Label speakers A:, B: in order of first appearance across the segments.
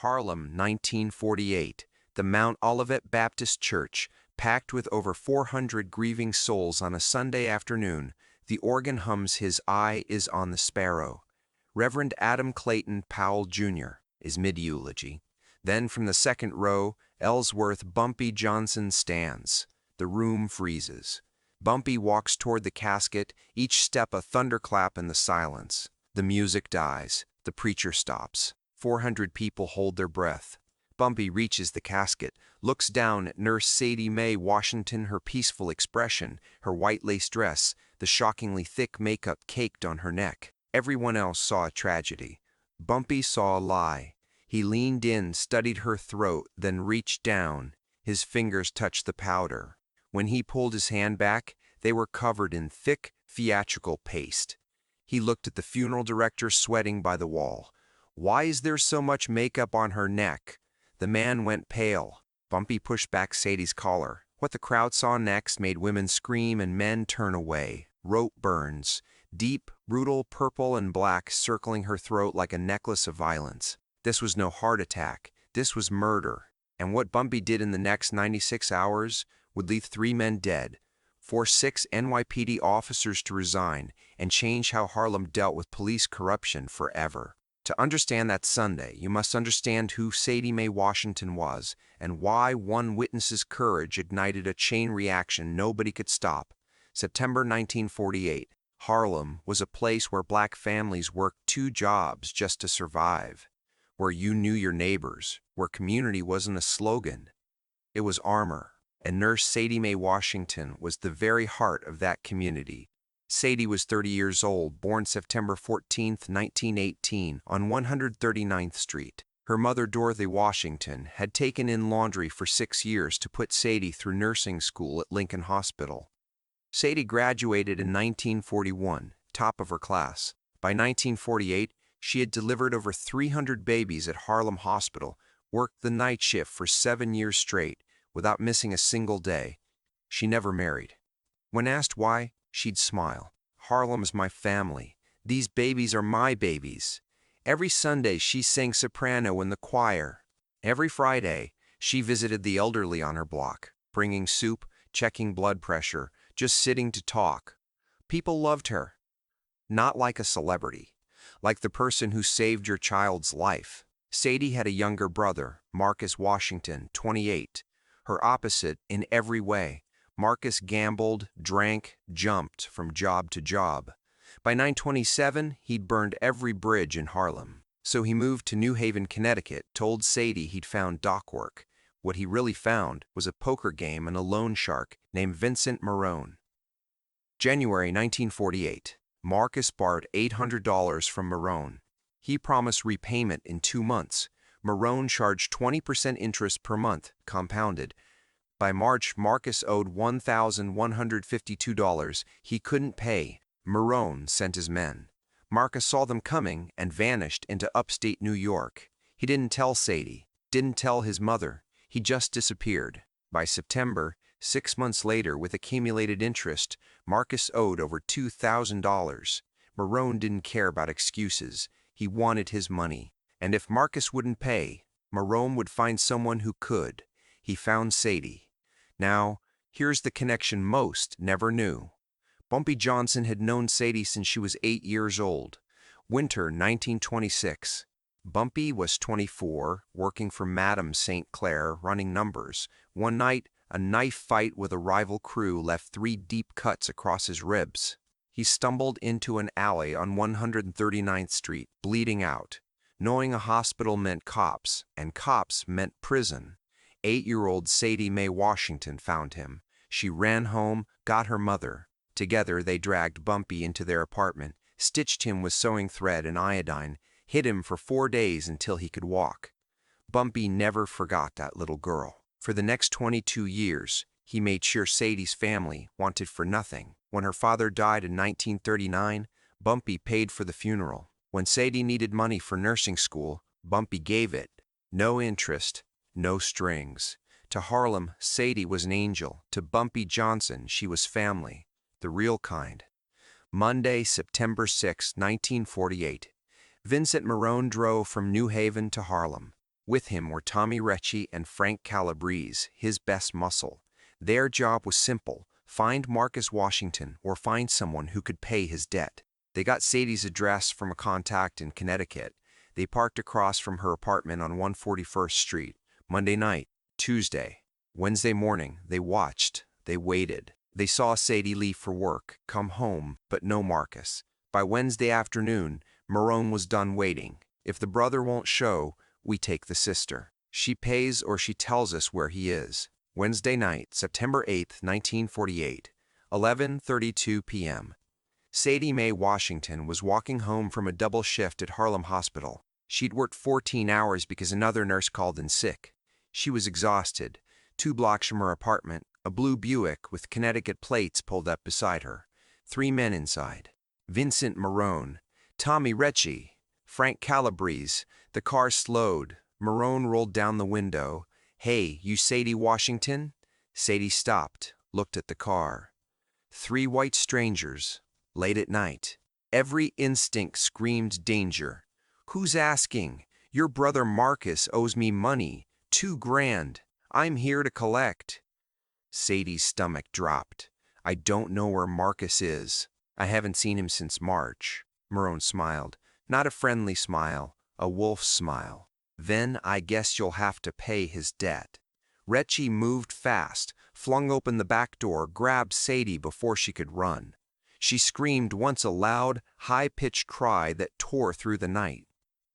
A: Harlem, 1948. The Mount Olivet Baptist Church, packed with over 400 grieving souls on a Sunday afternoon. The organ hums His Eye is on the Sparrow. Reverend Adam Clayton Powell, Jr. is mid-eulogy. Then from the second row, Ellsworth Bumpy Johnson stands. The room freezes. Bumpy walks toward the casket, each step a thunderclap in the silence. The music dies. The preacher stops. 400 people hold their breath. Bumpy reaches the casket, looks down at Nurse Sadie Mae Washington, her peaceful expression, her white lace dress, the shockingly thick makeup caked on her neck. Everyone else saw a tragedy. Bumpy saw a lie. He leaned in, studied her throat, then reached down. His fingers touched the powder. When he pulled his hand back, they were covered in thick, theatrical paste. He looked at the funeral director sweating by the wall. "Why is there so much makeup on her neck?" The man went pale. Bumpy pushed back Sadie's collar. What the crowd saw next made women scream and men turn away. Rope burns, deep, brutal purple and black circling her throat like a necklace of violence. This was no heart attack. This was murder. And what Bumpy did in the next 96 hours would leave 3 men dead, force 6 NYPD officers to resign, and change how Harlem dealt with police corruption forever. To understand that Sunday, you must understand who Sadie Mae Washington was and why one witness's courage ignited a chain reaction nobody could stop. September 1948. Harlem was a place where black families worked 2 jobs just to survive, where you knew your neighbors, where community wasn't a slogan. It was armor, and Nurse Sadie Mae Washington was the very heart of that community. Sadie was 30 years old, born September 14, 1918, on 139th Street. Her mother, Dorothy Washington, had taken in laundry for 6 years to put Sadie through nursing school at Lincoln Hospital. Sadie graduated in 1941, top of her class. By 1948, she had delivered over 300 babies at Harlem Hospital, worked the night shift for 7 years straight, without missing a single day. She never married. When asked why, she'd smile. "Harlem's my family. These babies are my babies." Every Sunday, she sang soprano in the choir. Every Friday, she visited the elderly on her block, bringing soup, checking blood pressure, just sitting to talk. People loved her. Not like a celebrity, like the person who saved your child's life. Sadie had a younger brother, Marcus Washington, 28. Her opposite in every way. Marcus gambled, drank, jumped from job to job. By 927, he'd burned every bridge in Harlem. So he moved to New Haven, Connecticut, told Sadie he'd found dock work. What he really found was a poker game and a loan shark named Vincent Marconi. January 1948. Marcus borrowed $800 from Marconi. He promised repayment in 2 months. Marconi charged 20% interest per month, compounded. By March, Marcus owed $1,152. He couldn't pay. Marconi sent his men. Marcus saw them coming and vanished into upstate New York. He didn't tell Sadie, didn't tell his mother. He just disappeared. By September, 6 months later, with accumulated interest, Marcus owed over $2,000. Marconi didn't care about excuses. He wanted his money. And if Marcus wouldn't pay, Marconi would find someone who could. He found Sadie. Now, here's the connection most never knew. Bumpy Johnson had known Sadie since she was 8 years old. Winter 1926. Bumpy was 24, working for Madame St. Clair, running numbers. One night, a knife fight with a rival crew left 3 deep cuts across his ribs. He stumbled into an alley on 139th Street, bleeding out. Knowing a hospital meant cops, and cops meant prison. 8-year-old Sadie Mae Washington found him. She ran home, got her mother. Together, they dragged Bumpy into their apartment, stitched him with sewing thread and iodine, hid him for 4 days until he could walk. Bumpy never forgot that little girl. For the next 22 years, he made sure Sadie's family wanted for nothing. When her father died in 1939, Bumpy paid for the funeral. When Sadie needed money for nursing school, Bumpy gave it. No interest, no strings. To Harlem, Sadie was an angel. To Bumpy Johnson, she was family. The real kind. Monday, September 6, 1948. Vincent Marconi drove from New Haven to Harlem. With him were Tommy Recchi and Frank Calabrese, his best muscle. Their job was simple: find Marcus Washington or find someone who could pay his debt. They got Sadie's address from a contact in Connecticut. They parked across from her apartment on 141st Street. Monday night, Tuesday, Wednesday morning, they watched, they waited. They saw Sadie leave for work, come home, but no Marcus. By Wednesday afternoon, Marone was done waiting. If the brother won't show, we take the sister. She pays or she tells us where he is. Wednesday night, September 8th, 1948, 11:32 p.m. Sadie Mae Washington was walking home from a double shift at Harlem Hospital. She'd worked 14 hours because another nurse called in sick. She was exhausted. 2 blocks from her apartment, a blue Buick with Connecticut plates pulled up beside her. 3 men inside: Vincent Marconi, Tommy Recchi, Frank Calabrese. The car slowed. Marone rolled down the window. "Hey, you Sadie Washington?" Sadie stopped, looked at the car. 3 white strangers, late at night. Every instinct screamed danger. "Who's asking? Your brother Marcus owes me money. 2 grand. I'm here to collect." Sadie's stomach dropped. "I don't know where Marcus is. I haven't seen him since March." Marone smiled. Not a friendly smile, a wolf's smile. "Then I guess you'll have to pay his debt." Recchi moved fast, flung open the back door, grabbed Sadie before she could run. She screamed once, a loud, high-pitched cry that tore through the night.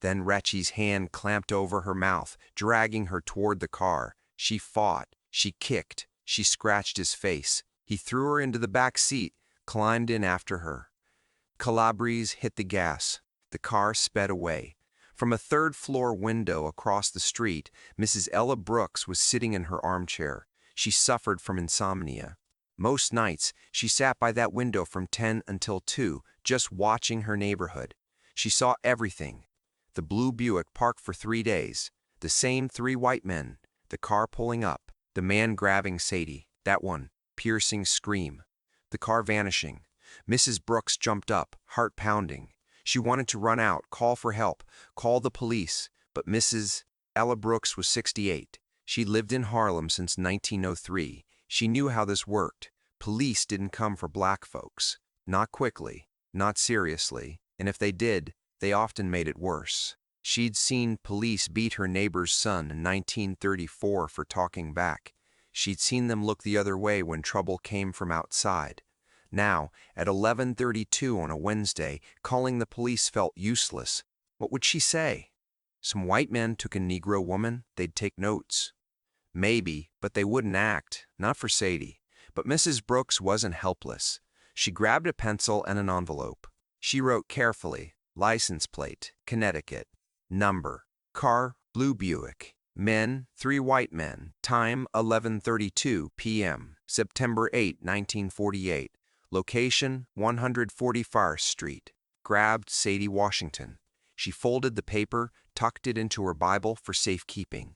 A: Then Recchi's hand clamped over her mouth, dragging her toward the car. She fought, she kicked, she scratched his face. He threw her into the back seat, climbed in after her. Calabrese hit the gas. The car sped away. From a 3rd-floor window across the street, Mrs. Ella Brooks was sitting in her armchair. She suffered from insomnia. Most nights, she sat by that window from 10 until 2, just watching her neighborhood. She saw everything. The blue Buick parked for 3 days. The same 3 white men. The car pulling up. The man grabbing Sadie. That one. Piercing scream. The car vanishing. Mrs. Brooks jumped up, heart pounding. She wanted to run out, call for help, call the police. But Mrs. Ella Brooks was 68. She lived in Harlem since 1903. She knew how this worked. Police didn't come for black folks. Not quickly, not seriously, and if they did, they often made it worse. She'd seen police beat her neighbor's son in 1934 for talking back. She'd seen them look the other way when trouble came from outside. Now, at 11:32 on a Wednesday, calling the police felt useless. What would she say? Some white men took a Negro woman, they'd take notes. Maybe, but they wouldn't act, not for Sadie. But Mrs. Brooks wasn't helpless. She grabbed a pencil and an envelope. She wrote carefully: license plate, Connecticut. Number, car, blue Buick. Men, 3 white men. Time, 11:32 p.m., September 8, 1948. Location, 141st Street. Grabbed Sadie Washington. She folded the paper, tucked it into her Bible for safekeeping.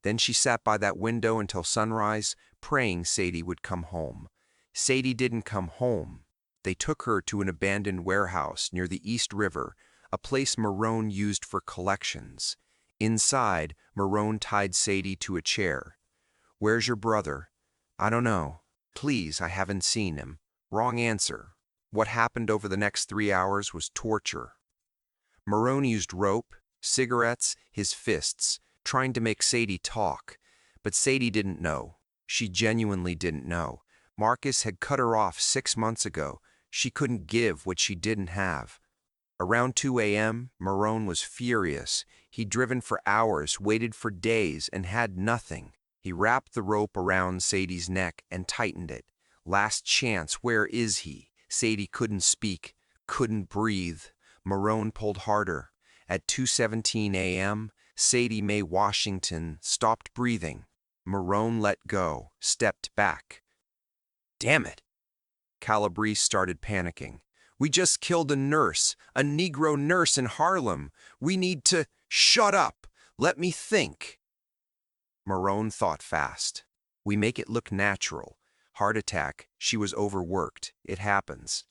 A: Then she sat by that window until sunrise, praying Sadie would come home. Sadie didn't come home. They took her to an abandoned warehouse near the East River, a place Marone used for collections. Inside, Marone tied Sadie to a chair. "Where's your brother?" "I don't know." "Please, I haven't seen him." Wrong answer. What happened over the next 3 hours was torture. Marone used rope, cigarettes, his fists, trying to make Sadie talk. But Sadie didn't know. She genuinely didn't know. Marcus had cut her off 6 months ago. She couldn't give what she didn't have. Around 2 a.m., Marone was furious. He'd driven for hours, waited for days, and had nothing. He wrapped the rope around Sadie's neck and tightened it. Last chance, where is he? Sadie couldn't speak, couldn't breathe. Marone pulled harder. At 2:17 a.m., Sadie Mae Washington stopped breathing. Marone let go, stepped back. "Damn it!" Calabrese started panicking. "We just killed a nurse, a Negro nurse in Harlem. We need to—" "Shut up! Let me think." Marone thought fast. "We make it look natural. Heart attack, she was overworked. It happens."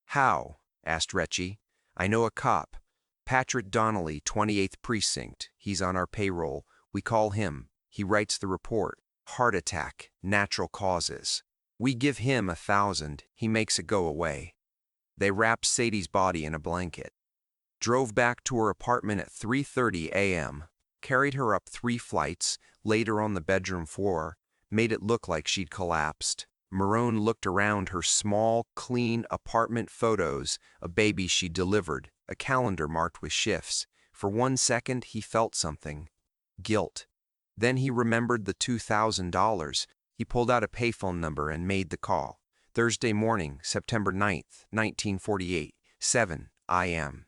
A: "How?" asked Recchi. "I know a cop." Patrick Donnelly, 28th Precinct. He's on our payroll. We call him. He writes the report. Heart attack, natural causes. We give him 1,000. He makes it go away. They wrapped Sadie's body in a blanket. Drove back to her apartment at 3:30 a.m., carried her up 3 flights, laid her on the bedroom floor, made it look like she'd collapsed. Marone looked around her small, clean apartment photos, a baby she delivered, a calendar marked with shifts. For 1 second, he felt something. Guilt. Then he remembered the $2,000. He pulled out a payphone number and made the call. Thursday morning, September 9th, 1948, 7 a.m.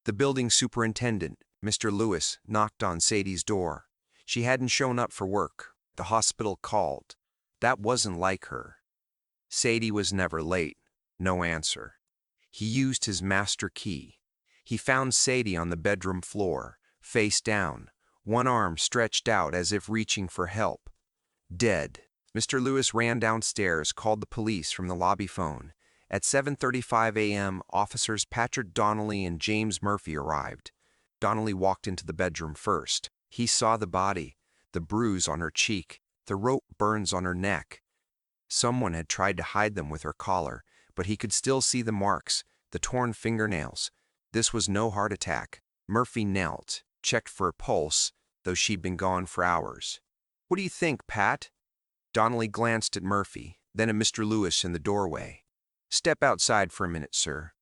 A: The building superintendent, Mr. Lewis, knocked on Sadie's door. She hadn't shown up for work. The hospital called. That wasn't like her. Sadie was never late. No answer. He used his master key. He found Sadie on the bedroom floor, face down, one arm stretched out as if reaching for help. Dead. Mr. Lewis ran downstairs, called the police from the lobby phone. At 7:35 a.m., officers Patrick Donnelly and James Murphy arrived. Donnelly walked into the bedroom first. He saw the body, the bruise on her cheek, the rope burns on her neck. Someone had tried to hide them with her collar, but he could still see the marks, the torn fingernails. This was no heart attack. Murphy knelt, checked for a pulse, though she'd been gone for hours. "What do you think, Pat?" Donnelly glanced at Murphy, then at Mr. Lewis in the doorway. "Step outside for a minute, sir."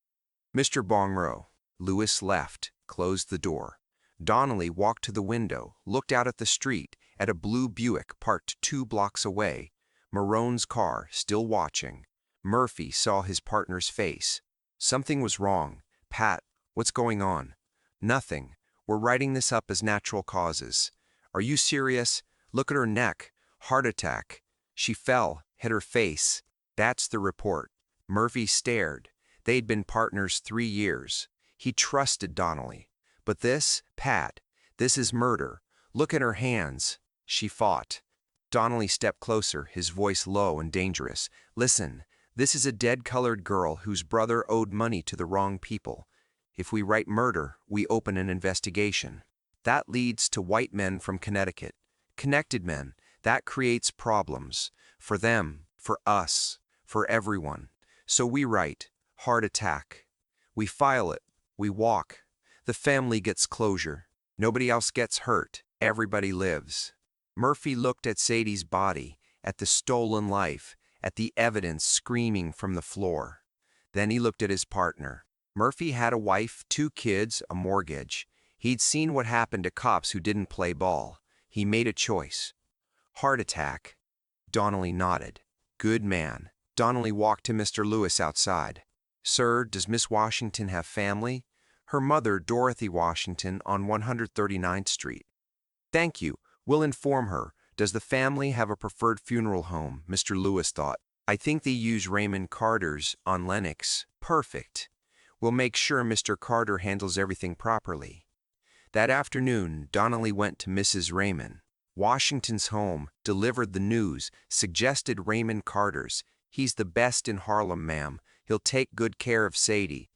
A: "Mr. Bongro." Lewis left, closed the door. Donnelly walked to the window, looked out at the street, at a blue Buick parked 2 blocks away. Marone's car, still watching. Murphy saw his partner's face. Something was wrong. "Pat, what's going on?" "Nothing. We're writing this up as natural causes." "Are you serious? Look at her neck. Heart attack. She fell, hit her face." "That's the report." Murphy stared. They'd been partners 3 years. He trusted Donnelly. "But this, Pat, this is murder. Look at her hands. She fought." Donnelly stepped closer, his voice low and dangerous. "Listen, this is a dead-colored girl whose brother owed money to the wrong people. If we write murder, we open an investigation. That leads to white men from Connecticut. Connected men. That creates problems. For them, for us, for everyone. So we write, heart attack. We file it. We walk. The family gets closure. Nobody else gets hurt. Everybody lives." Murphy looked at Sadie's body, at the stolen life, at the evidence screaming from the floor. Then he looked at his partner. Murphy had a wife, 2 kids, a mortgage. He'd seen what happened to cops who didn't play ball. He made a choice. Heart attack. Donnelly nodded. "Good man." Donnelly walked to Mr. Lewis outside. "Sir, does Miss Washington have family?" "Her mother, Dorothy Washington, on 139th Street. "Thank you. We'll inform her. Does the family have a preferred funeral home?" Mr. Lewis thought. "I think they use Raymond Carter's on Lenox." "Perfect. We'll make sure Mr. Carter handles everything properly." That afternoon, Donnelly went to Mrs. Raymond Washington's home, delivered the news, suggested Raymond Carter's. "He's the best in Harlem, ma'am. He'll take good care of Sadie."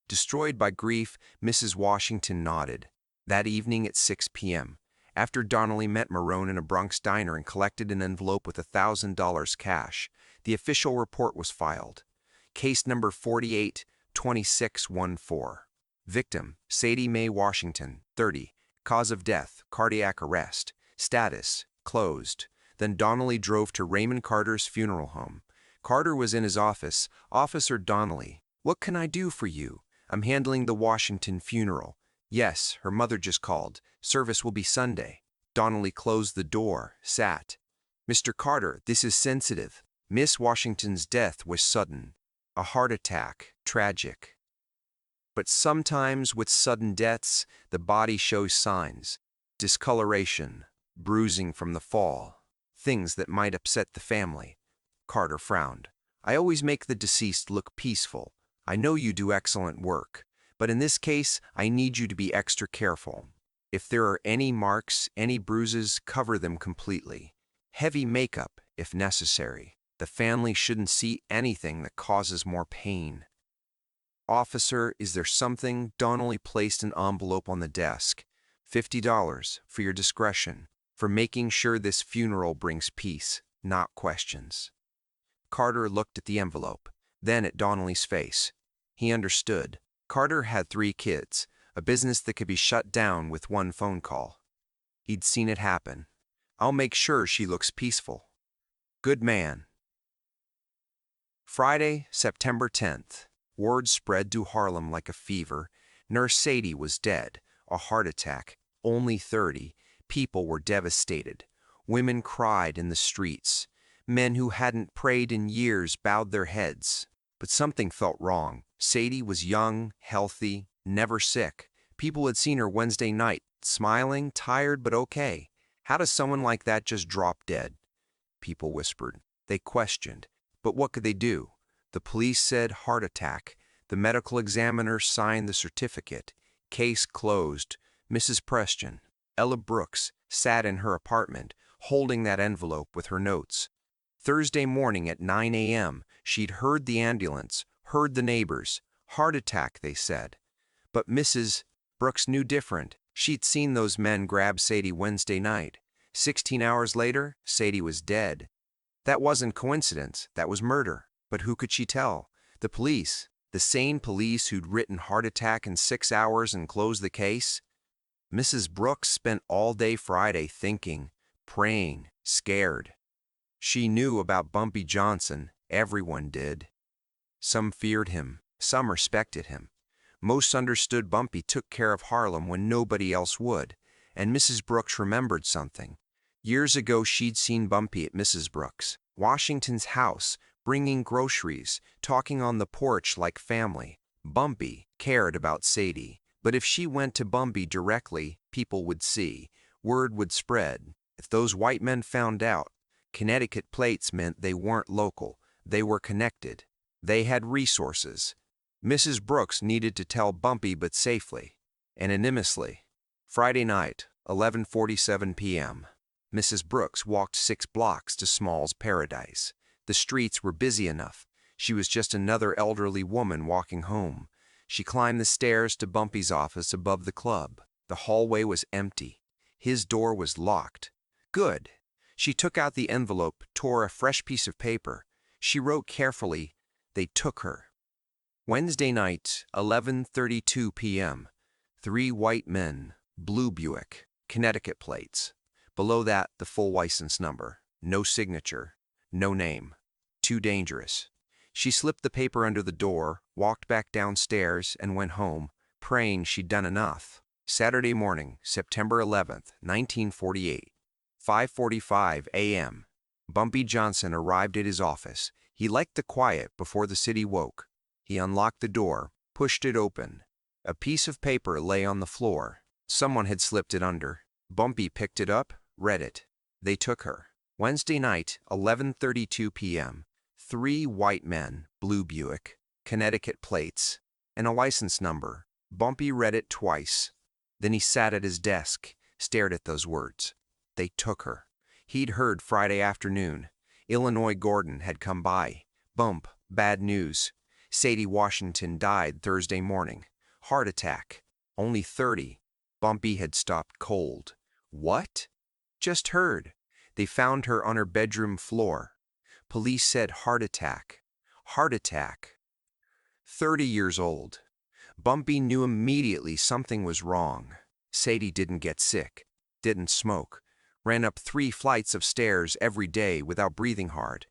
A: Destroyed by grief, Mrs. Washington nodded. That evening at 6 p.m., after Donnelly met Marone in a Bronx diner and collected an envelope with $1,000 cash, the official report was filed. Case number 48-2614. Victim, Sadie Mae Washington, 30. Cause of death, cardiac arrest. Status, closed. Then Donnelly drove to Raymond Carter's funeral home. Carter was in his office. "Officer Donnelly, what can I do for you?" "I'm handling the Washington funeral." "Yes, her mother just called. Service will be Sunday." Donnelly closed the door, sat. "Mr. Carter, this is sensitive. Miss Washington's death was sudden. A heart attack, tragic. But sometimes with sudden deaths, the body shows signs. Discoloration, bruising from the fall, things that might upset the family." Carter frowned. "I always make the deceased look peaceful. I know you do excellent work, but in this case, I need you to be extra careful. If there are any marks, any bruises, cover them completely. Heavy makeup, if necessary. The family shouldn't see anything that causes more pain." "Officer, is there something?" Donnelly placed an envelope on the desk. $50 for your discretion, for making sure this funeral brings peace, not questions. Carter looked at the envelope, then at Donnelly's face. He understood. Carter had 3 kids, a business that could be shut down with one phone call. He'd seen it happen. "I'll make sure she looks peaceful." Good man. Friday, September 10th. Word spread to Harlem like a fever. Nurse Sadie was dead, a heart attack, only 30. People were devastated. Women cried in the streets. Men who hadn't prayed in years bowed their heads. But something felt wrong. Sadie was young, healthy, never sick. People had seen her Wednesday night, smiling, tired but okay. How does someone like that just drop dead? People whispered. They questioned. But what could they do? The police said heart attack. The medical examiner signed the certificate. Case closed. Mrs. Preston, Ella Brooks, sat in her apartment, holding that envelope with her notes. Thursday morning at 9 a.m., she'd heard the ambulance, heard the neighbors. Heart attack, they said. But Mrs. Brooks knew different. She'd seen those men grab Sadie Wednesday night. 16 hours later, Sadie was dead. That wasn't coincidence, that was murder. But who could she tell? The police, the sane police who'd written heart attack in 6 hours and closed the case? Mrs. Brooks spent all day Friday thinking, praying, scared. She knew about Bumpy Johnson, everyone did. Some feared him, some respected him. Most understood Bumpy took care of Harlem when nobody else would, and Mrs. Brooks remembered something. Years ago she'd seen Bumpy at Mrs. Brooks, Washington's house, bringing groceries, talking on the porch like family. Bumpy cared about Sadie, but if she went to Bumpy directly, people would see. Word would spread. If those white men found out, Connecticut plates meant they weren't local. They were connected. They had resources. Mrs. Brooks needed to tell Bumpy, but safely, anonymously. Friday night, 11:47 p.m. Mrs. Brooks walked 6 blocks to Small's Paradise. The streets were busy enough. She was just another elderly woman walking home. She climbed the stairs to Bumpy's office above the club. The hallway was empty. His door was locked. Good. She took out the envelope, tore a fresh piece of paper. She wrote carefully, "They took her." Wednesday night, 11:32 p.m. 3 white men, blue Buick, Connecticut plates. Below that, the full license number. No signature. No name. Too dangerous. She slipped the paper under the door, walked back downstairs, and went home, praying she'd done enough. Saturday morning, September 11th, 1948. 5:45 a.m. Bumpy Johnson arrived at his office. He liked the quiet before the city woke. He unlocked the door, pushed it open. A piece of paper lay on the floor. Someone had slipped it under. Bumpy picked it up, read it. They took her. Wednesday night, 11:32 p.m. 3 white men, blue Buick, Connecticut plates, and a license number. Bumpy read it twice. Then he sat at his desk, stared at those words. They took her. He'd heard Friday afternoon. Illinois Gordon had come by. Bump, bad news. Sadie Washington died Thursday morning. Heart attack. Only 30. Bumpy had stopped cold. What? Just heard. They found her on her bedroom floor. Police said heart attack. Heart attack. 30 years old. Bumpy knew immediately something was wrong. Sadie didn't get sick, didn't smoke, ran up 3 flights of stairs every day without breathing hard.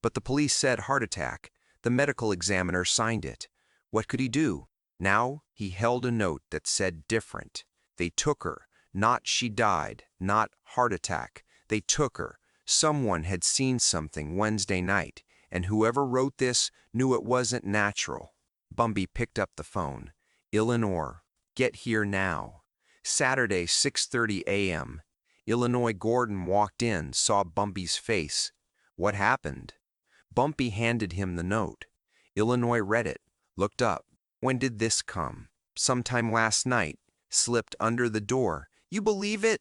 A: But the police said heart attack. The medical examiner signed it. What could he do? Now he held a note that said different. They took her. Not she died, not heart attack. They took her. Someone had seen something Wednesday night, and whoever wrote this knew it wasn't natural. Bumpy picked up the phone. Illinois, get here now. Saturday, 6:30 a.m. Illinois Gordon walked in, saw Bumpy's face. What happened? Bumpy handed him the note. Illinois read it, looked up. When did this come? Sometime last night. Slipped under the door. You believe it?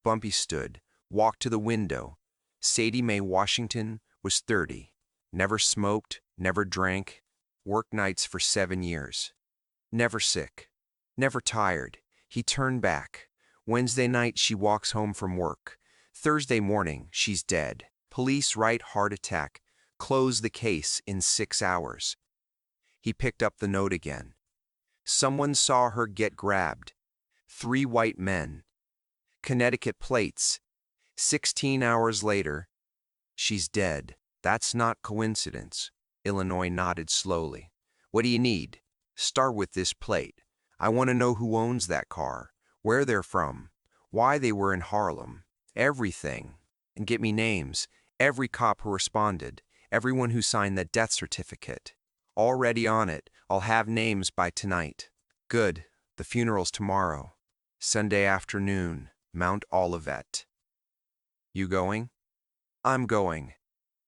A: Bumpy stood, walked to the window. Sadie Mae Washington was 30. Never smoked, never drank. Worked nights for 7 years. Never sick. Never tired. He turned back. Wednesday night, she walks home from work. Thursday morning, she's dead. Police write heart attack. Close the case in 6 hours. He picked up the note again. Someone saw her get grabbed. 3 white men. Connecticut plates. 16 hours later, she's dead. That's not coincidence. Illinois nodded slowly. What do you need? Start with this plate. I want to know who owns that car, where they're from, why they were in Harlem, everything. And get me names, every cop who responded, everyone who signed that death certificate. Already on it. I'll have names by tonight. Good. The funeral's tomorrow. Sunday afternoon, Mount Olivet. You going? I'm going.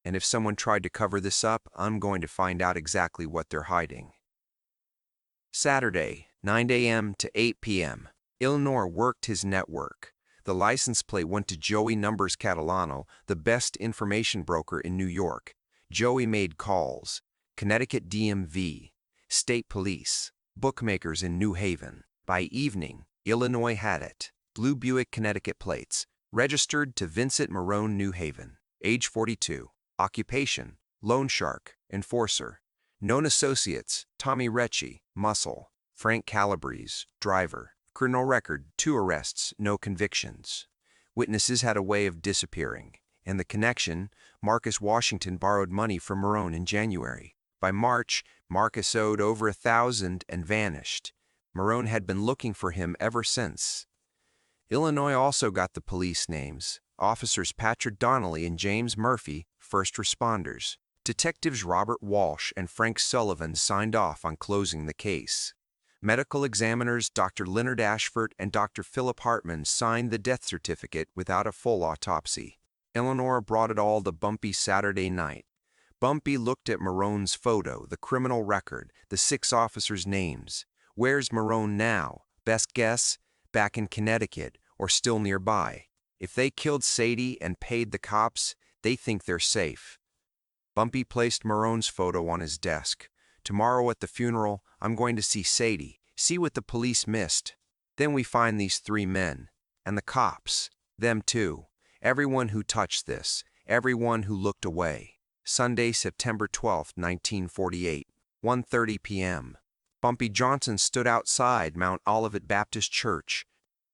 A: And if someone tried to cover this up, I'm going to find out exactly what they're hiding. Saturday, 9 a.m. to 8 p.m. Illinois worked his network. The license plate went to Joey Numbers Catalano, the best information broker in New York. Joey made calls. Connecticut DMV, state police, bookmakers in New Haven. By evening, Illinois had it. Blue Buick Connecticut plates, registered to Vincent Marconi, New Haven. Age 42. Occupation, loan shark, enforcer. Known associates, Tommy Recchi, muscle. Frank Calabrese, driver. Criminal record, 2 arrests, no convictions. Witnesses had a way of disappearing. And the connection, Marcus Washington borrowed money from Marconi in January. By March, Marcus owed over $1,000 and vanished. Marconi had been looking for him ever since. Illinois also got the police names. Officers Patrick Donnelly and James Murphy, first responders. Detectives Robert Walsh and Frank Sullivan signed off on closing the case. Medical examiners Dr. Leonard Ashford and Dr. Philip Hartman signed the death certificate without a full autopsy. Eleanor brought it all to Bumpy Saturday night. Bumpy looked at Marconi's photo, the criminal record, the 6 officers' names. Where's Marconi now? Best guess? Back in Connecticut, or still nearby. If they killed Sadie and paid the cops, they think they're safe. Bumpy placed Marconi's photo on his desk. Tomorrow at the funeral, I'm going to see Sadie, see what the police missed. Then we find these 3 men. And the cops. Them too. Everyone who touched this. Everyone who looked away. Sunday, September 12, 1948, 1:30 p.m. Bumpy Johnson stood outside Mount Olivet Baptist Church.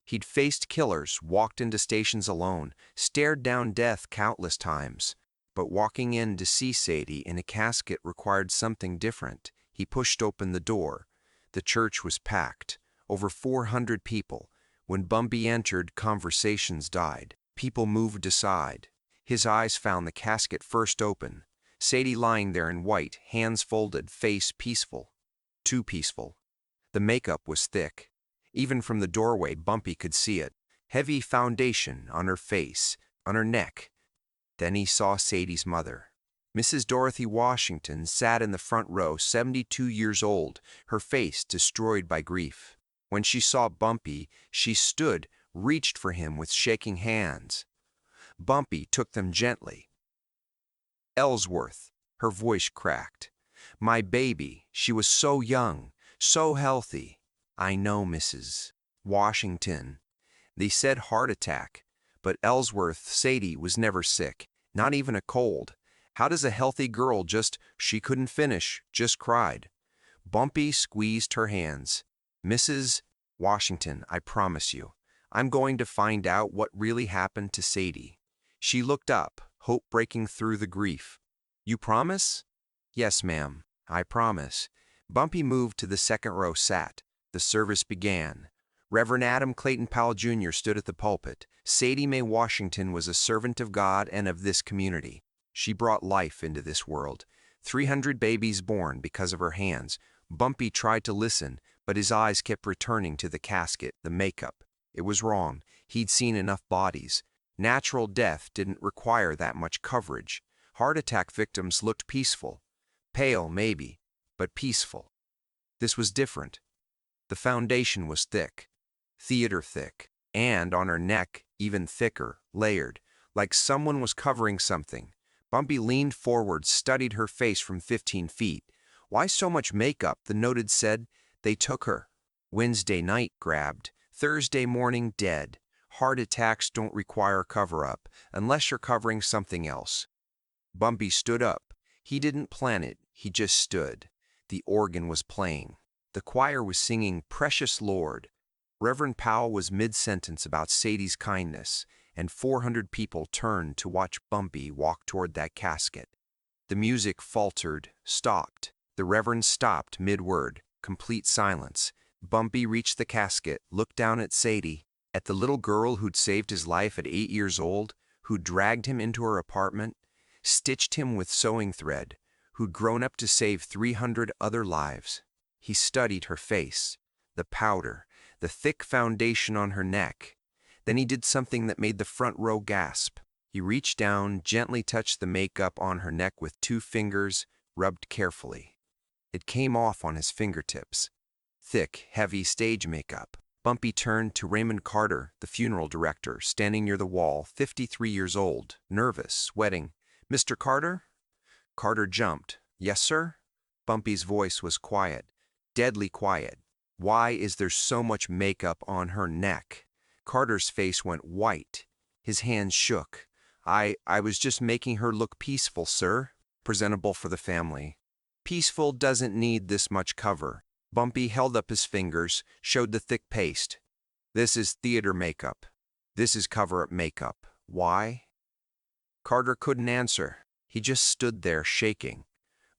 A: He'd faced killers, walked into stations alone, stared down death countless times. But walking in to see Sadie in a casket required something different. He pushed open the door. The church was packed, over 400 people. When Bumpy entered, conversations died. People moved aside. His eyes found the casket first open. Sadie lying there in white, hands folded, face peaceful. Too peaceful. The makeup was thick. Even from the doorway, Bumpy could see it. Heavy foundation on her face, on her neck. Then he saw Sadie's mother. Mrs. Dorothy Washington sat in the front row, 72 years old, her face destroyed by grief. When she saw Bumpy, she stood, reached for him with shaking hands. Bumpy took them gently. Ellsworth, her voice cracked. My baby, she was so young, so healthy. I know, Mrs. Washington. They said heart attack, but Ellsworth, Sadie, was never sick, not even a cold. How does a healthy girl she couldn't finish, just cried. Bumpy squeezed her hands. Mrs. Washington, I promise you, I'm going to find out what really happened to Sadie. She looked up, hope breaking through the grief. You promise? Yes, ma'am, I promise. Bumpy moved to the second row, sat. The service began. Reverend Adam Clayton Powell Jr. stood at the pulpit. Sadie Mae Washington was a servant of God and of this community. She brought life into this world. 300 babies born because of her hands. Bumpy tried to listen, but his eyes kept returning to the casket, the makeup. It was wrong. He'd seen enough bodies. Natural death didn't require that much coverage. Heart attack victims looked peaceful. Pale, maybe, but peaceful. This was different. The foundation was thick. Theater thick. And on her neck, even thicker, layered, like someone was covering something. Bumpy leaned forward, studied her face from 15 feet. Why so much makeup? The noted said. They took her. Wednesday night grabbed. Thursday morning dead. Heart attacks don't require cover-up, unless you're covering something else. Bumpy stood up. He didn't plan it, he just stood. The organ was playing. The choir was singing Precious Lord. Reverend Powell was mid-sentence about Sadie's kindness, and 400 people turned to watch Bumpy walk toward that casket. The music faltered, stopped. The Reverend stopped mid-word, complete silence. Bumpy reached the casket, looked down at Sadie, at the little girl who'd saved his life at 8 years old, who'd dragged him into her apartment, stitched him with sewing thread, who'd grown up to save 300 other lives. He studied her face, the powder, the thick foundation on her neck. Then he did something that made the front row gasp. He reached down, gently touched the makeup on her neck with 2 fingers, rubbed carefully. It came off on his fingertips. Thick, heavy stage makeup. Bumpy turned to Raymond Carter, the funeral director, standing near the wall, 53 years old, nervous, sweating. "Mr. Carter?" Carter jumped. "Yes, sir?" Bumpy's voice was quiet, deadly quiet. "Why is there so much makeup on her neck?" Carter's face went white. His hands shook. I was just making her look peaceful, sir. Presentable for the family. Peaceful doesn't need this much cover." Bumpy held up his fingers, showed the thick paste. "This is theater makeup. This is cover-up makeup. Why?" Carter couldn't answer. He just stood there, shaking.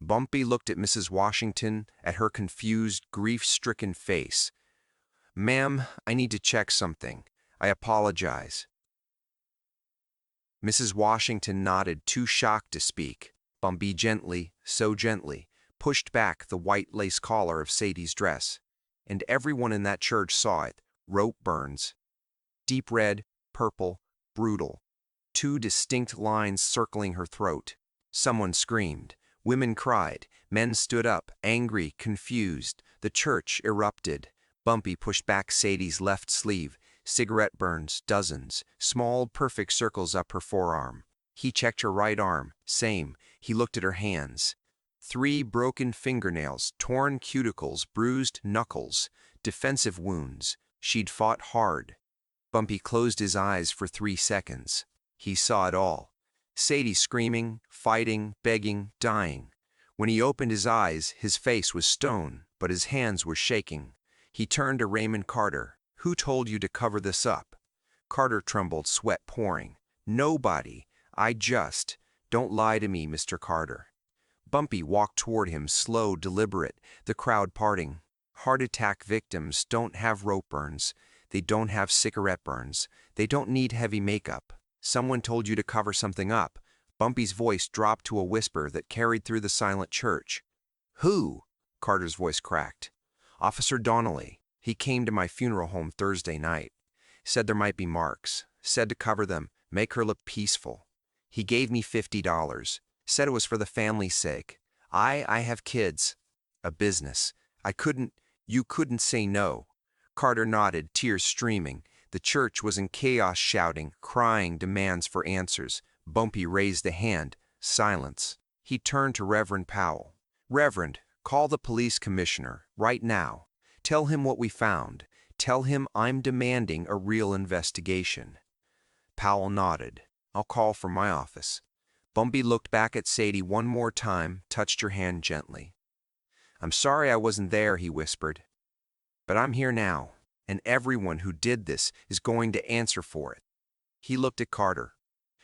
A: Bumpy looked at Mrs. Washington, at her confused, grief-stricken face. "Ma'am, I need to check something. I apologize." Mrs. Washington nodded, too shocked to speak. Bumpy gently, so gently, pushed back the white lace collar of Sadie's dress. And everyone in that church saw it. Rope burns. Deep red, purple, brutal. 2 distinct lines circling her throat. Someone screamed. Women cried. Men stood up, angry, confused. The church erupted. Bumpy pushed back Sadie's left sleeve. Cigarette burns, dozens. Small, perfect circles up her forearm. He checked her right arm. Same. He looked at her hands. 3 broken fingernails, torn cuticles, bruised knuckles, defensive wounds. She'd fought hard. Bumpy closed his eyes for 3 seconds. He saw it all. Sadie screaming, fighting, begging, dying. When he opened his eyes, his face was stone, but his hands were shaking. He turned to Raymond Carter. "Who told you to cover this up?" Carter trembled, sweat pouring. "Nobody. Don't lie to me, Mr. Carter." Bumpy walked toward him, slow, deliberate, the crowd parting. Heart attack victims don't have rope burns. They don't have cigarette burns. They don't need heavy makeup. Someone told you to cover something up. Bumpy's voice dropped to a whisper that carried through the silent church. "Who?" Carter's voice cracked. "Officer Donnelly. He came to my funeral home Thursday night. Said there might be marks. Said to cover them, make her look peaceful. He gave me $50. Said it was for the family's sake. I have kids. A business. You couldn't say no." Carter nodded, tears streaming. The church was in chaos, shouting, crying demands for answers. Bumpy raised a hand. Silence. He turned to Reverend Powell. "Reverend, call the police commissioner, right now. Tell him what we found. Tell him I'm demanding a real investigation." Powell nodded. "I'll call from my office." Bumpy looked back at Sadie one more time, touched her hand gently. "I'm sorry I wasn't there," he whispered. "But I'm here now, and everyone who did this is going to answer for it." He looked at Carter.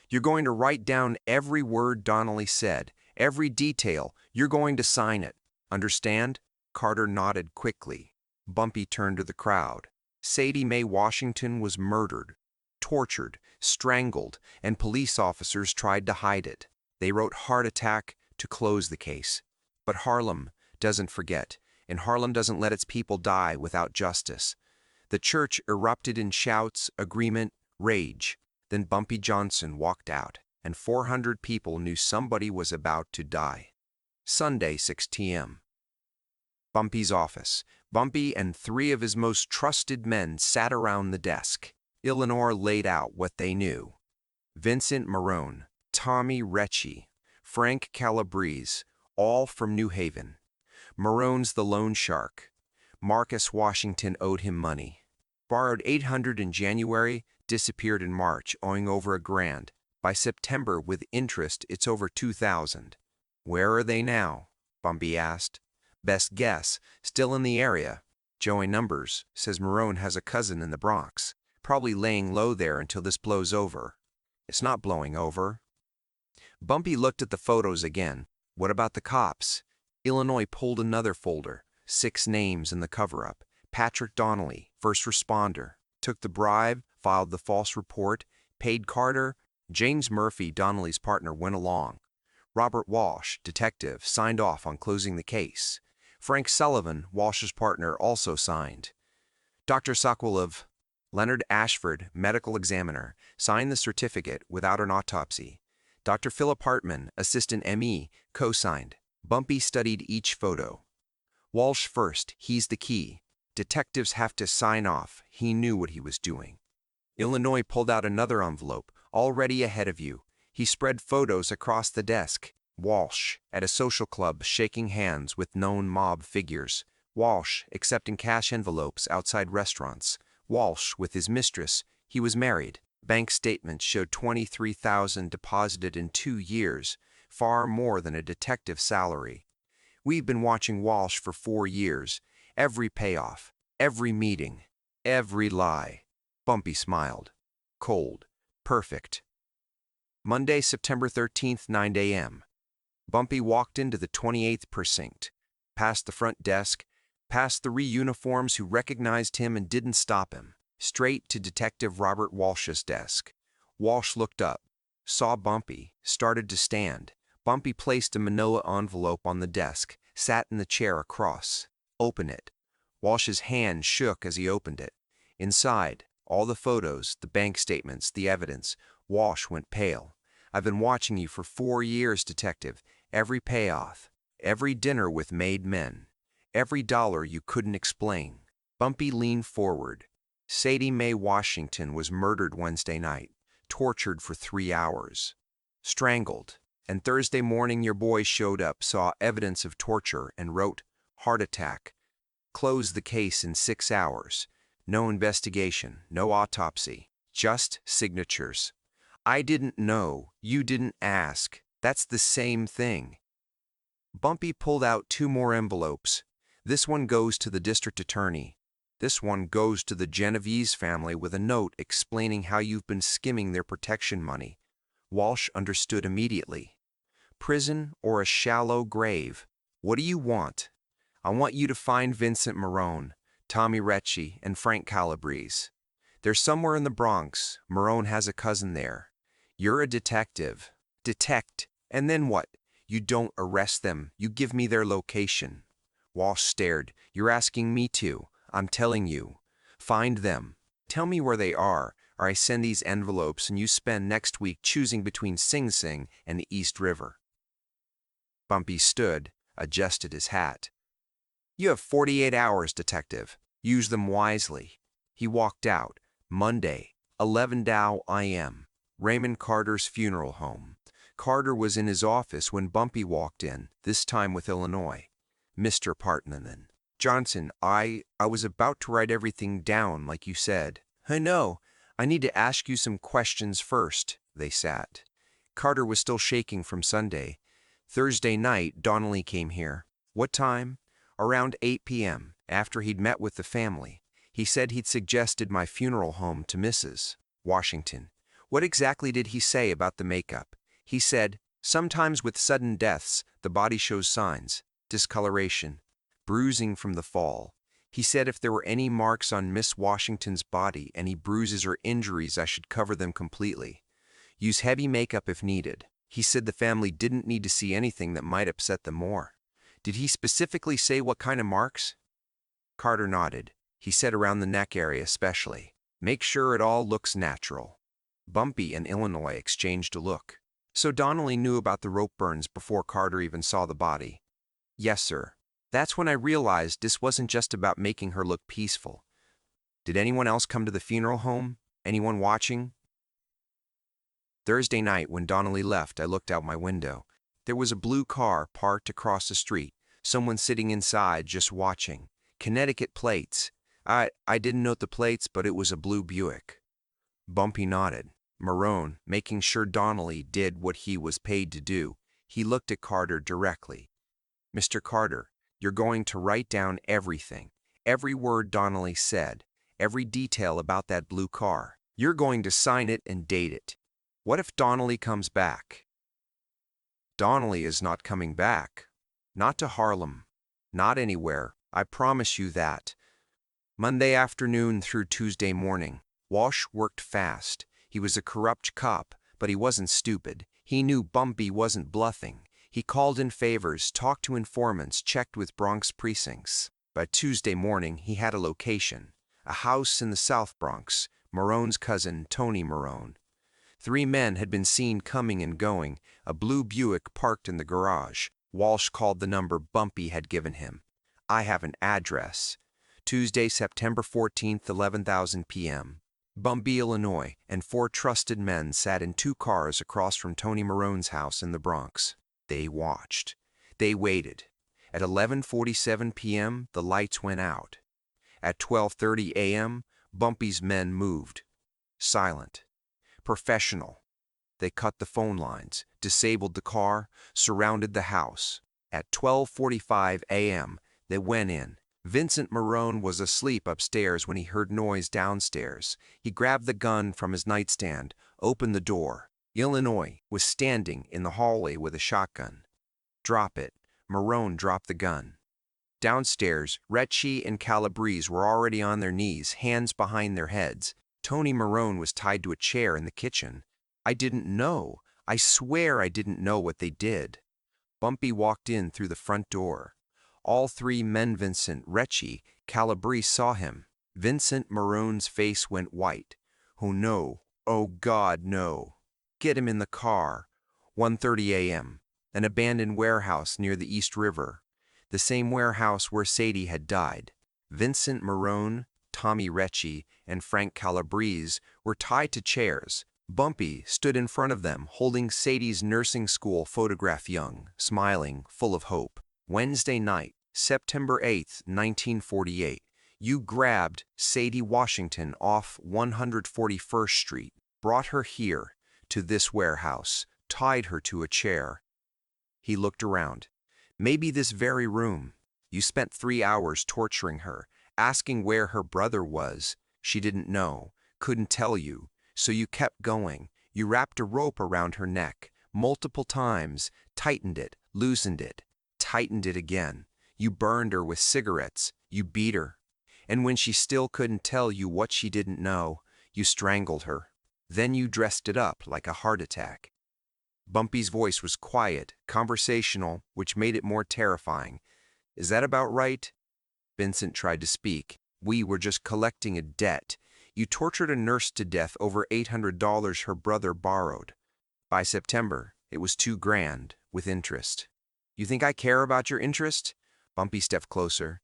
A: "You're going to write down every word Donnelly said, every detail. You're going to sign it. Understand?" Carter nodded quickly. Bumpy turned to the crowd. Sadie Mae Washington was murdered, tortured, strangled, and police officers tried to hide it. They wrote heart attack to close the case. But Harlem doesn't forget, and Harlem doesn't let its people die without justice. The church erupted in shouts, agreement, rage. Then Bumpy Johnson walked out, and 400 people knew somebody was about to die. Sunday, 6 p.m. Bumpy's office. Bumpy and 3 of his most trusted men sat around the desk. Eleanor laid out what they knew. Vincent Marconi, Tommy Recchi, Frank Calabrese, all from New Haven. Marone's the loan shark. Marcus Washington owed him money. Borrowed $800 in January, disappeared in March, owing over $1,000. By September, with interest, it's over $2,000. Where are they now? Bumpy asked. Best guess, still in the area. Joey Numbers says Marone has a cousin in the Bronx, probably laying low there until this blows over. It's not blowing over. Bumpy looked at the photos again. What about the cops? Illinois pulled another folder. 6 names in the cover-up. Patrick Donnelly, first responder, took the bribe, filed the false report, paid Carter. James Murphy, Donnelly's partner, went along. Robert Walsh, detective, signed off on closing the case. Frank Sullivan, Walsh's partner, also signed. Dr. Sokolov, Leonard Ashford, medical examiner, signed the certificate without an autopsy. Dr. Philip Hartman, assistant ME, co-signed. Bumpy studied each photo. Walsh first, he's the key. Detectives have to sign off. He knew what he was doing. Illinois pulled out another envelope, already ahead of you. He spread photos across the desk. Walsh, at a social club, shaking hands with known mob figures. Walsh, accepting cash envelopes outside restaurants. Walsh, with his mistress. He was married. Bank statements showed $23,000 deposited in 2 years, far more than a detective's salary. We've been watching Walsh for 4 years. Every payoff, every meeting, every lie. Bumpy smiled. Cold. Perfect. Monday, September 13th, 9 a.m. Bumpy walked into the 28th precinct, past the front desk, past the uniforms who recognized him and didn't stop him, straight to Detective Robert Walsh's desk. Walsh looked up, saw Bumpy, started to stand. Bumpy placed a manila envelope on the desk, sat in the chair across. Open it. Walsh's hand shook as he opened it. Inside, all the photos, the bank statements, the evidence. Walsh went pale. I've been watching you for 4 years, detective. Every payoff, every dinner with made men, every dollar you couldn't explain. Bumpy leaned forward. Sadie Mae Washington was murdered Wednesday night, tortured for 3 hours, strangled. And Thursday morning your boy showed up, saw evidence of torture, and wrote, heart attack. Closed the case in 6 hours. No investigation, no autopsy, just signatures. I didn't know, you didn't ask. That's the same thing. Bumpy pulled out 2 more envelopes. This one goes to the district attorney. This one goes to the Genovese family with a note explaining how you've been skimming their protection money. Walsh understood immediately. Prison or a shallow grave? What do you want? I want you to find Vincent Marone, Tommy Recchi, and Frank Calabrese. They're somewhere in the Bronx. Marone has a cousin there. You're a detective. Detect. And then what? You don't arrest them. You give me their location. Walsh stared. You're asking me to. I'm telling you. Find them. Tell me where they are, or I send these envelopes and you spend next week choosing between Sing Sing and the East River. Bumpy stood, adjusted his hat. You have 48 hours, detective. Use them wisely. He walked out. Monday, 11 a.m. Raymond Carter's funeral home. Carter was in his office when Bumpy walked in, this time with Illinois. Mr. Partnanen. Johnson, I was about to write everything down like you said. I know. I need to ask you some questions first. They sat. Carter was still shaking from Sunday. Thursday night, Donnelly came here. What time? Around 8 p.m., after he'd met with the family. He said he'd suggested my funeral home to Mrs. Washington. What exactly did he say about the makeup? He said, sometimes with sudden deaths, the body shows signs, discoloration, bruising from the fall. He said if there were any marks on Miss Washington's body, any bruises or injuries, I should cover them completely. Use heavy makeup if needed. He said the family didn't need to see anything that might upset them more. Did he specifically say what kind of marks? Carter nodded. He said around the neck area especially. Make sure it all looks natural. Bumpy and Illinois exchanged a look. So Donnelly knew about the rope burns before Carter even saw the body. Yes, sir. That's when I realized this wasn't just about making her look peaceful. Did anyone else come to the funeral home? Anyone watching? Thursday night when Donnelly left, I looked out my window. There was a blue car parked across the street, Someone sitting inside just watching. Connecticut plates. I didn't note the plates, but it was a blue Buick. Bumpy nodded. Marone, making sure Donnelly did what he was paid to do, he looked at Carter directly. Mr. Carter, you're going to write down everything, every word Donnelly said, every detail about that blue car. You're going to sign it and date it. What if Donnelly comes back? Donnelly is not coming back. Not to Harlem. Not anywhere. I promise you that. Monday afternoon through Tuesday morning, Walsh worked fast. He was a corrupt cop, but he wasn't stupid. He knew Bumpy wasn't bluffing. He called in favors, talked to informants, checked with Bronx precincts. By Tuesday morning, he had a location. A house in the South Bronx, Marone's cousin, Tony Marone. 3 men had been seen coming and going, a blue Buick parked in the garage. Walsh called the number Bumpy had given him. I have an address. Tuesday, September 14th, 11:00 p.m. Bumpy, Illinois, and 4 trusted men sat in 2 cars across from Tony Marone's house in the Bronx. They watched. They waited. At 11:47 p.m., the lights went out. At 12:30 a.m., Bumpy's men moved. Silent. Professional. They cut the phone lines, disabled the car, surrounded the house. At 12:45 a.m., they went in. Vincent Marconi was asleep upstairs when he heard noise downstairs. He grabbed the gun from his nightstand, opened the door. Illinois was standing in the hallway with a shotgun. Drop it. Marconi dropped the gun. Downstairs, Recchi and Calabrese were already on their knees, hands behind their heads. Tony Marone was tied to a chair in the kitchen. I didn't know. I swear I didn't know what they did. Bumpy walked in through the front door. All 3 men, Vincent, Recchi, Calabrese, saw him. Vincent Marone's face went white. Oh no. Oh God, no. Get him in the car. 1:30 a.m. An abandoned warehouse near the East River. The same warehouse where Sadie had died. Vincent Marone, Tommy Recchi, and Frank Calabrese were tied to chairs. Bumpy stood in front of them, holding Sadie's nursing school photograph, young, smiling, full of hope. Wednesday night, September 8th, 1948. You grabbed Sadie Washington off 141st Street, brought her here, to this warehouse, tied her to a chair. He looked around. Maybe this very room. You spent 3 hours torturing her, asking where her brother was. She didn't know, couldn't tell you, so you kept going. You wrapped a rope around her neck, multiple times, tightened it, loosened it, tightened it again. You burned her with cigarettes, you beat her. And when she still couldn't tell you what she didn't know, you strangled her. Then you dressed it up like a heart attack. Bumpy's voice was quiet, conversational, which made it more terrifying. Is that about right? Vincent tried to speak. We were just collecting a debt. You tortured a nurse to death over $800 her brother borrowed. By September, it was $2 grand, with interest. You think I care about your interest? Bumpy stepped closer.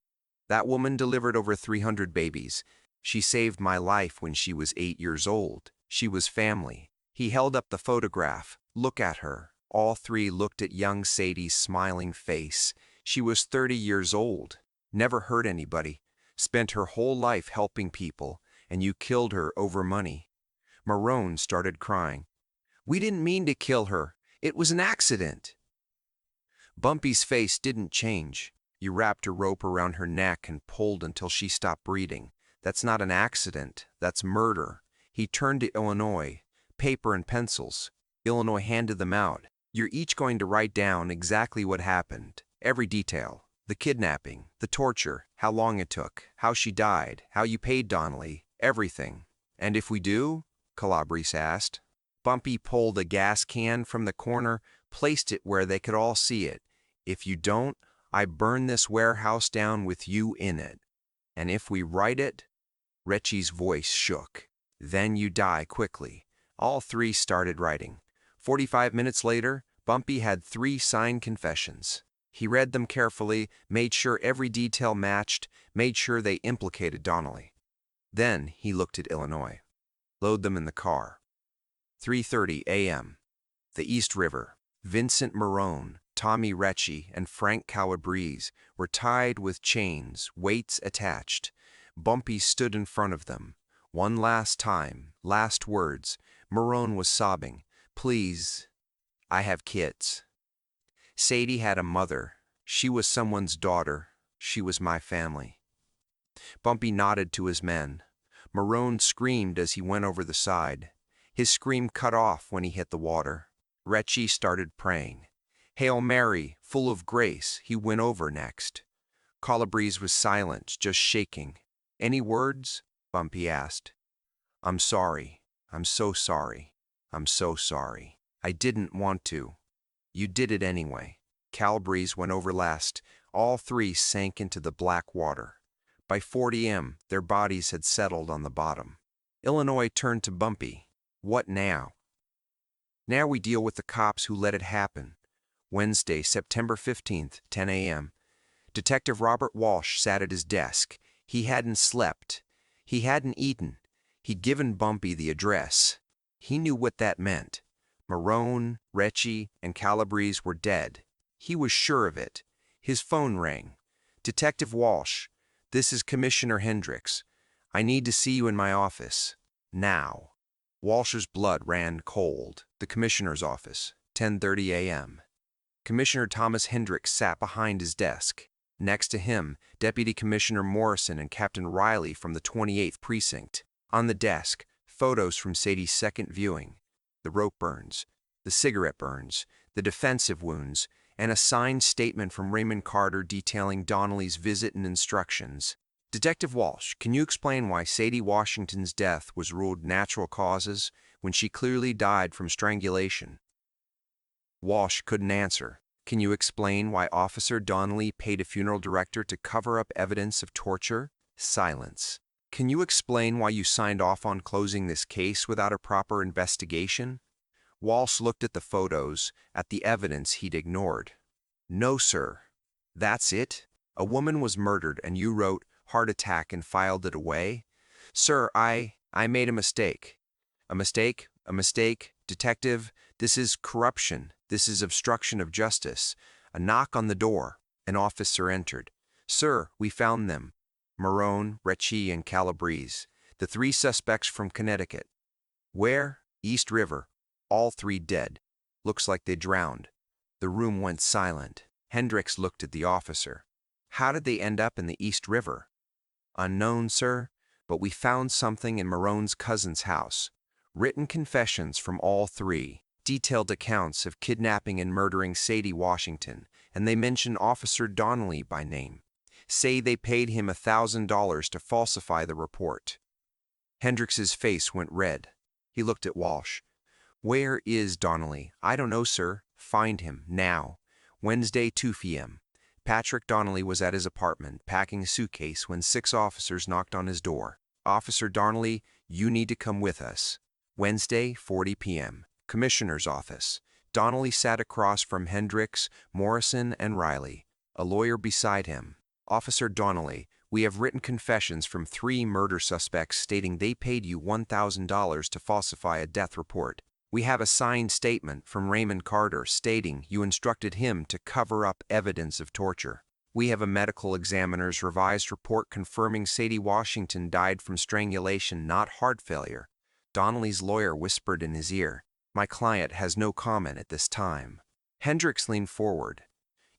A: That woman delivered over 300 babies. She saved my life when she was 8 years old. She was family. He held up the photograph. Look at her. All 3 looked at young Sadie's smiling face. She was 30 years old. Never hurt anybody. Spent her whole life helping people, and you killed her over money. Marone started crying. We didn't mean to kill her. It was an accident. Bumpy's face didn't change. You wrapped a rope around her neck and pulled until she stopped breathing. That's not an accident. That's murder. He turned to Illinois. Paper and pencils. Illinois handed them out. You're each going to write down exactly what happened. Every detail. The kidnapping, the torture, how long it took, how she died, how you paid Donnelly, everything. And if we do? Calabrese asked. Bumpy pulled a gas can from the corner, placed it where they could all see it. If you don't, I burn this warehouse down with you in it. And if we write it? Recchi's voice shook. Then you die quickly. All 3 started writing. 45 minutes later, Bumpy had 3 signed confessions. He read them carefully, made sure every detail matched, made sure they implicated Donnelly. Then he looked at Illinois. Load them in the car. 3:30 a.m. The East River. Vincent Marone, Tommy Recchi and Frank Calabrese were tied with chains, weights attached. Bumpy stood in front of them. One last time, last words. Marone was sobbing. Please, I have kids. Sadie had a mother. She was someone's daughter. She was my family. Bumpy nodded to his men. Marone screamed as he went over the side. His scream cut off when he hit the water. Recchi started praying. Hail Mary, full of grace, he went over next. Calabrese was silent, just shaking. Any words? Bumpy asked. I'm sorry. I'm so sorry. I'm so sorry. I didn't want to. You did it anyway. Calabrese went over last. All three sank into the black water. By 4 a.m., their bodies had settled on the bottom. Illinois turned to Bumpy. What now? Now we deal with the cops who let it happen. Wednesday, September 15th, 10 a.m. Detective Robert Walsh sat at his desk. He hadn't slept. He hadn't eaten. He'd given Bumpy the address. He knew what that meant. Marone, Recchi, and Calabrese were dead. He was sure of it. His phone rang. Detective Walsh, this is Commissioner Hendricks. I need to see you in my office. Now. Walsh's blood ran cold. The commissioner's office, 10:30 a.m. Commissioner Thomas Hendricks sat behind his desk. Next to him, Deputy Commissioner Morrison and Captain Riley from the 28th Precinct. On the desk, photos from Sadie's second viewing. The rope burns, the cigarette burns, the defensive wounds, and a signed statement from Raymond Carter detailing Donnelly's visit and instructions. Detective Walsh, can you explain why Sadie Washington's death was ruled natural causes when she clearly died from strangulation? Walsh couldn't answer. Can you explain why Officer Donnelly paid a funeral director to cover up evidence of torture? Silence. Can you explain why you signed off on closing this case without a proper investigation? Walsh looked at the photos, at the evidence he'd ignored. No, sir. That's it? A woman was murdered and you wrote heart attack and filed it away? Sir, I made a mistake. A mistake? A mistake? Detective, this is corruption. This is obstruction of justice. A knock on the door. An officer entered. Sir, we found them. Marone, Recchi, and Calabrese. The 3 suspects from Connecticut. Where? East River. All 3 dead. Looks like they drowned. The room went silent. Hendricks looked at the officer. How did they end up in the East River? Unknown, sir, but we found something in Marone's cousin's house. Written confessions from all 3, detailed accounts of kidnapping and murdering Sadie Washington, and they mention Officer Donnelly by name. Say they paid him $1,000 to falsify the report. Hendricks's face went red. He looked at Walsh. Where is Donnelly? I don't know, sir. Find him, now. Wednesday, 2 p.m. Patrick Donnelly was at his apartment, packing a suitcase, when 6 officers knocked on his door. Officer Donnelly, you need to come with us. Wednesday, 40 p.m. Commissioner's office. Donnelly sat across from Hendricks, Morrison, and Riley. A lawyer beside him. Officer Donnelly, we have written confessions from 3 murder suspects stating they paid you $1,000 to falsify a death report. We have a signed statement from Raymond Carter stating you instructed him to cover up evidence of torture. We have a medical examiner's revised report confirming Sadie Washington died from strangulation, not heart failure. Donnelly's lawyer whispered in his ear. My client has no comment at this time. Hendricks leaned forward.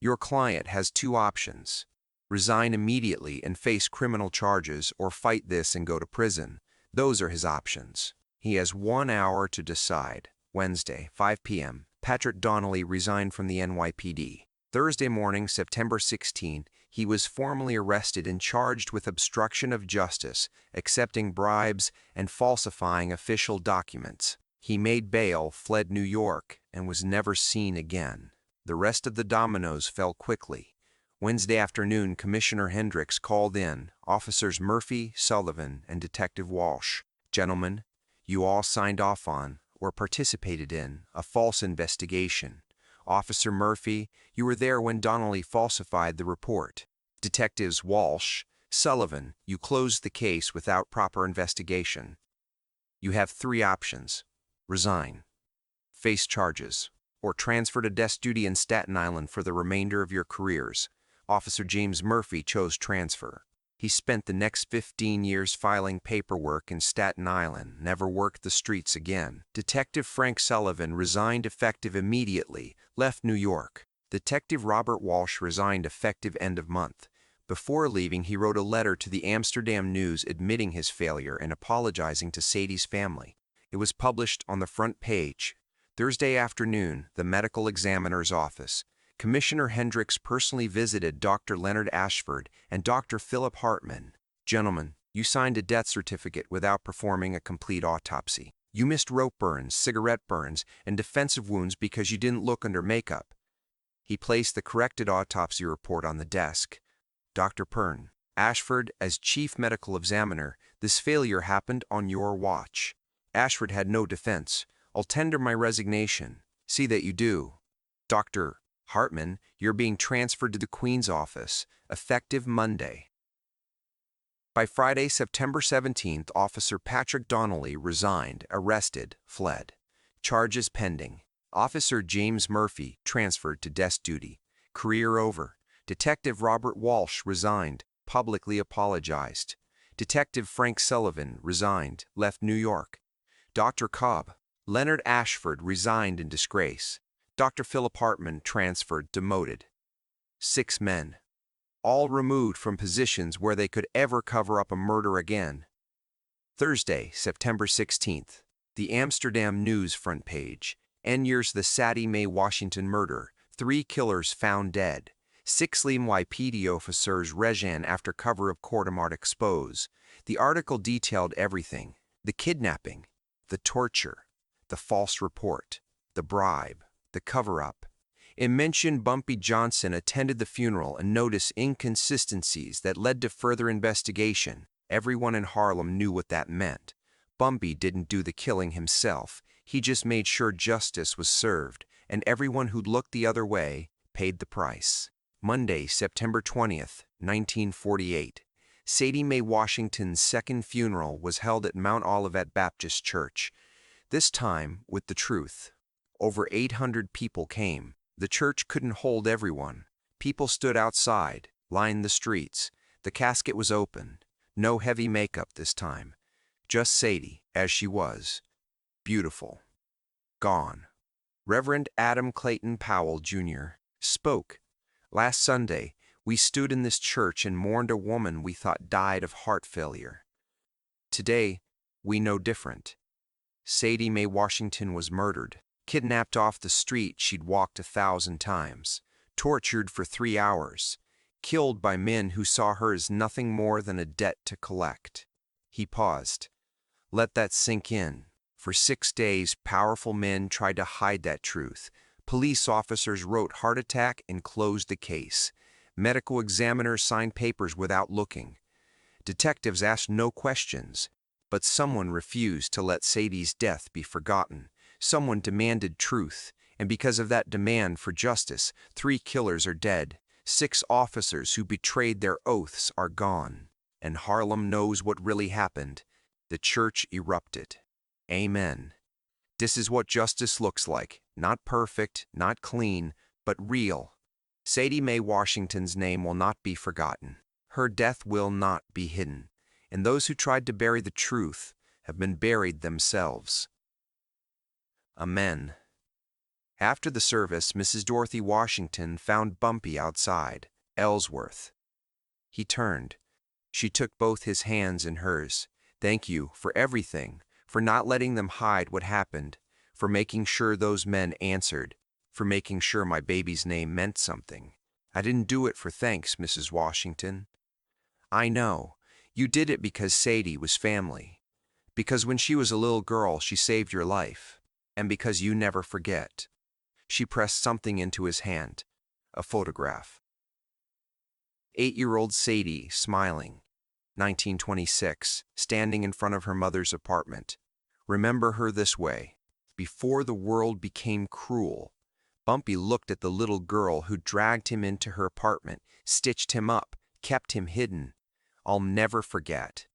A: Your client has 2 options. Resign immediately and face criminal charges, or fight this and go to prison. Those are his options. He has 1 hour to decide. Wednesday, 5 p.m. Patrick Donnelly resigned from the NYPD. Thursday morning, September 16, he was formally arrested and charged with obstruction of justice, accepting bribes, and falsifying official documents. He made bail, fled New York, and was never seen again. The rest of the dominoes fell quickly. Wednesday afternoon, Commissioner Hendricks called in Officers Murphy, Sullivan, and Detective Walsh. Gentlemen, you all signed off on, or participated in, a false investigation. Officer Murphy, you were there when Donnelly falsified the report. Detectives Walsh, Sullivan, you closed the case without proper investigation. You have 3 options. Resign, face charges, or transfer to desk duty in Staten Island for the remainder of your careers. Officer James Murphy chose transfer. He spent the next 15 years filing paperwork in Staten Island, never worked the streets again. Detective Frank Sullivan resigned effective immediately, left New York. Detective Robert Walsh resigned effective end of month. Before leaving, he wrote a letter to the Amsterdam News admitting his failure and apologizing to Sadie's family. It was published on the front page. Thursday afternoon, the medical examiner's office. Commissioner Hendricks personally visited Dr. Leonard Ashford and Dr. Philip Hartman. Gentlemen, you signed a death certificate without performing a complete autopsy. You missed rope burns, cigarette burns, and defensive wounds because you didn't look under makeup. He placed the corrected autopsy report on the desk. Dr. Pern, Ashford, as chief medical examiner, this failure happened on your watch. Ashford had no defense. I'll tender my resignation. See that you do. Dr. Hartman, you're being transferred to the Queen's office, effective Monday. By Friday, September 17th, Officer Patrick Donnelly resigned, arrested, fled. Charges pending. Officer James Murphy transferred to desk duty. Career over. Detective Robert Walsh resigned, publicly apologized. Detective Frank Sullivan resigned, left New York. Dr. Cobb, Leonard Ashford resigned in disgrace. Dr. Philip Hartman transferred, demoted. 6 men, all removed from positions where they could ever cover up a murder again. Thursday, September 16th, the Amsterdam News front page. NYPD's The Sadie Mae Washington murder. 3 killers found dead. 6 NYPD officers resign after cover of court-martial expose. The article detailed everything: the kidnapping, the torture, the false report, the bribe, the cover-up. It mentioned Bumpy Johnson attended the funeral and noticed inconsistencies that led to further investigation. Everyone in Harlem knew what that meant. Bumpy didn't do the killing himself. He just made sure justice was served, and everyone who looked the other way paid the price. Monday, September 20th, 1948. Sadie Mae Washington's second funeral was held at Mount Olivet Baptist Church, this time with the truth. Over 800 people came. The church couldn't hold everyone. People stood outside, lined the streets. The casket was open. No heavy makeup this time. Just Sadie, as she was. Beautiful. Gone. Reverend Adam Clayton Powell, Jr. spoke. Last Sunday, we stood in this church and mourned a woman we thought died of heart failure. Today, we know different. Sadie Mae Washington was murdered, kidnapped off the street she'd walked 1,000 times, tortured for 3 hours, killed by men who saw her as nothing more than a debt to collect. He paused. Let that sink in. For 6 days, powerful men tried to hide that truth. Police officers wrote heart attack and closed the case. Medical examiners signed papers without looking. Detectives asked no questions. But someone refused to let Sadie's death be forgotten. Someone demanded truth, and because of that demand for justice, 3 killers are dead. 6 officers who betrayed their oaths are gone. And Harlem knows what really happened. The church erupted. Amen. This is what justice looks like. Not perfect, not clean, but real. Sadie Mae Washington's name will not be forgotten. Her death will not be hidden. And those who tried to bury the truth have been buried themselves. Amen. After the service, Mrs. Dorothy Washington found Bumpy outside, Ellsworth. He turned. She took both his hands in hers. Thank you for everything, for not letting them hide what happened, for making sure those men answered, for making sure my baby's name meant something. I didn't do it for thanks, Mrs. Washington. I know. You did it because Sadie was family. Because when she was a little girl, she saved your life. And because you never forget. She pressed something into his hand. A photograph. 8-year-old Sadie, smiling. 1926, standing in front of her mother's apartment. Remember her this way. Before the world became cruel, Bumpy looked at the little girl who dragged him into her apartment, stitched him up, kept him hidden. I'll never forget.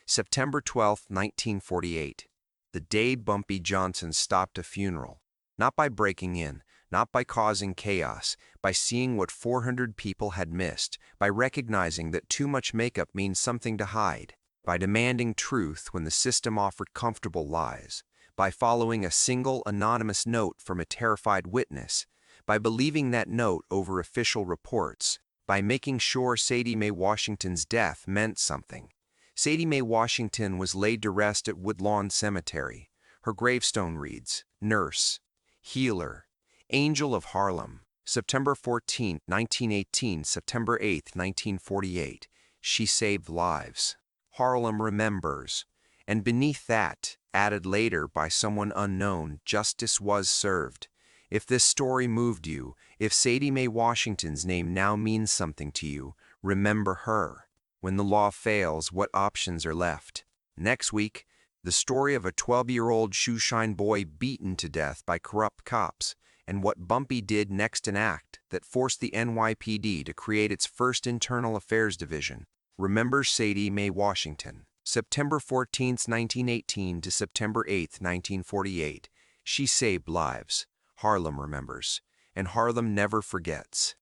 A: September 12, 1948, the day Bumpy Johnson stopped a funeral, not by breaking in, not by causing chaos, by seeing what 400 people had missed, by recognizing that too much makeup means something to hide, by demanding truth when the system offered comfortable lies, by following a single anonymous note from a terrified witness, by believing that note over official reports, by making sure Sadie Mae Washington's death meant something. Sadie Mae Washington was laid to rest at Woodlawn Cemetery. Her gravestone reads, Nurse, Healer, Angel of Harlem, September 14, 1918, September 8, 1948. She saved lives. Harlem remembers. And beneath that, added later by someone unknown, justice was served. If this story moved you, if Sadie Mae Washington's name now means something to you, remember her. When the law fails, what options are left? Next week, the story of a 12-year-old shoeshine boy beaten to death by corrupt cops, and what Bumpy did next in act that forced the NYPD to create its first internal affairs division. Remember Sadie Mae Washington. September 14, 1918 to September 8, 1948. She saved lives. Harlem remembers, and Harlem never forgets.